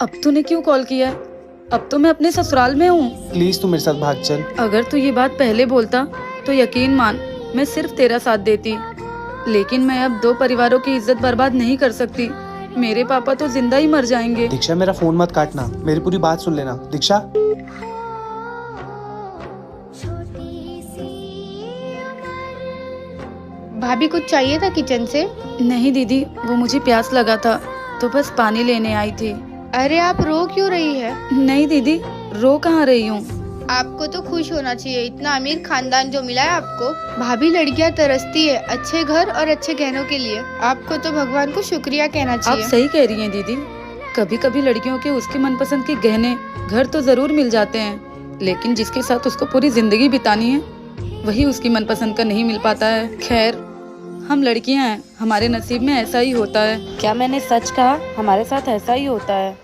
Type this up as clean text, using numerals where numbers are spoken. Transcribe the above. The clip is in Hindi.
अब तूने क्यों कॉल किया? अब तो मैं अपने ससुराल में हूँ। प्लीज तू मेरे साथ भाग चल। अगर तू ये बात पहले बोलता तो यकीन मान मैं सिर्फ तेरा साथ देती, लेकिन मैं अब दो परिवारों की इज्जत बर्बाद नहीं कर सकती। मेरे पापा तो जिंदा ही मर जाएंगे। दीक्षा मेरा फोन मत काटना, मेरी पूरी बात सुन लेना। दीक्षा भाभी कुछ चाहिए था किचन से? नहीं दीदी, वो मुझे प्यास लगा था तो बस पानी लेने आई थी। अरे आप रो क्यों रही है? नहीं दीदी, रो कहाँ रही हूँ। आपको तो खुश होना चाहिए, इतना अमीर खानदान जो मिला है आपको। भाभी लड़कियां तरसती है अच्छे घर और अच्छे गहनों के लिए। आपको तो भगवान को शुक्रिया कहना आप चाहिए। सही कह रही हैं दीदी। कभी कभी लड़कियों के उसकी मनपसंद के गहने घर तो जरूर मिल जाते हैं, लेकिन जिसके साथ उसको पूरी जिंदगी बितानी है वही उसकी मनपसंद का नहीं मिल पाता है। खैर, हम लड़कियां हैं, हमारे नसीब में ऐसा ही होता है। क्या मैंने सच कहा? हमारे साथ ऐसा ही होता है।